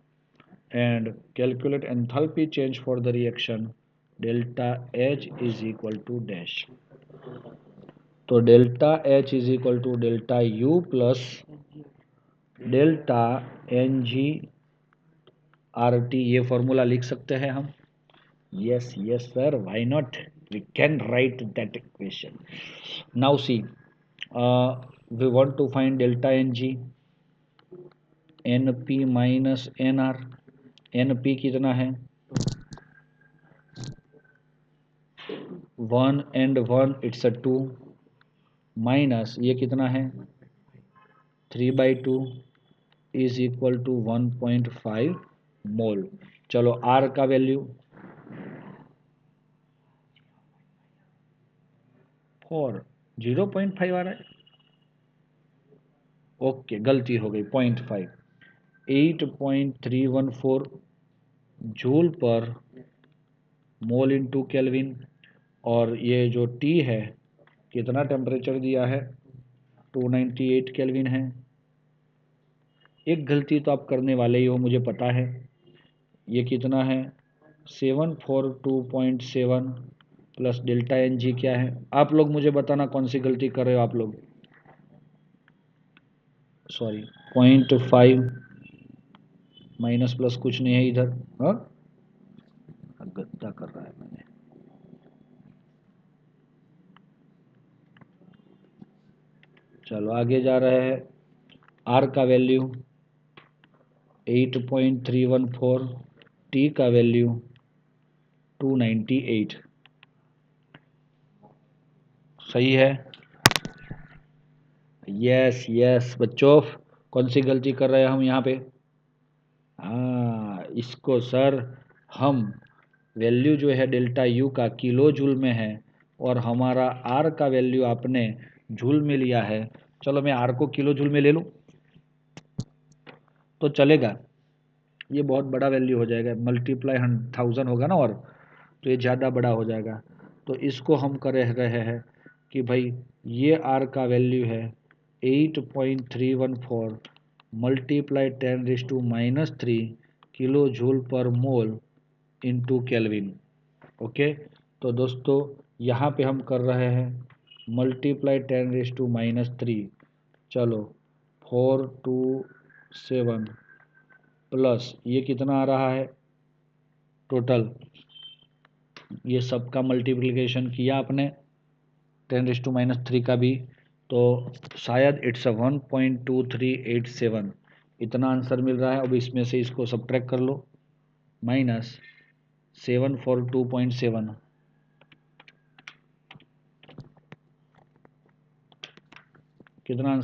and calculate enthalpy change for the reaction delta H is equal to dash। तो delta H is equal to delta U plus delta NG/RT, ये फॉर्मूला लिख सकते हैं हम। Yes yes sir, why not, we can write that equation. Now see, we want to find delta NG, NP minus NR। NP कितना है, 1 and 1 it's a 2, minus ये कितना है 3/2 इज इक्वल टू 1.5 मोल। चलो R का वैल्यू 0.5 आ रहा है, okay गलती हो गई, 0.5, 8.314 जूल पर मोल इनटू केल्विन। और ये जो T है कितना टेम्परेचर दिया है, 298 केल्विन है। एक गलती तो आप करने वाले ही हो, मुझे पता है। ये कितना है 742.7 प्लस डेल्टा NG क्या है, आप लोग मुझे बताना कौन सी गलती कर रहे हो आप लोग। सॉरी 0.5 माइनस प्लस कुछ नहीं है इधर, हाँ गद्दा कर रहा है मैंने। चलो आगे जा रहे हैं। R का वैल्यू 8.314, T का वैल्यू 298, सही है। यस यस बच्चों, कौन सी गलती कर रहे हैं हम यहाँ पे, हाँ इसको सर हम वैल्यू जो है डेल्टा यू का किलो जूल में है और हमारा आर का वैल्यू आपने जूल में लिया है। चलो मैं आर को किलो जूल में ले लूँ तो चलेगा, ये बहुत बड़ा वैल्यू हो जाएगा, मल्टीप्लाई 1000 होगा ना, और तो ये ज़्यादा बड़ा हो जाएगा। तो इसको हम कर रहे हैं कि भाई ये आर का वैल्यू है 8.314 मल्टीप्लाई 10⁻³ किलो जूल पर मोल इनटू केल्विन। ओके, तो दोस्तों यहाँ पे हम कर रहे हैं मल्टीप्लाई 10⁻³ चलो 427 प्लस ये कितना आ रहा है टोटल, ये सबका मल्टीप्लिकेशन किया आपने 10⁻³ का भी, तो शायद इट्स 1.2387 इतना आंसर मिल रहा है। अब इसमें से इसको सब्ट्रैक्ट कर लो, माइनस 742.7 कितना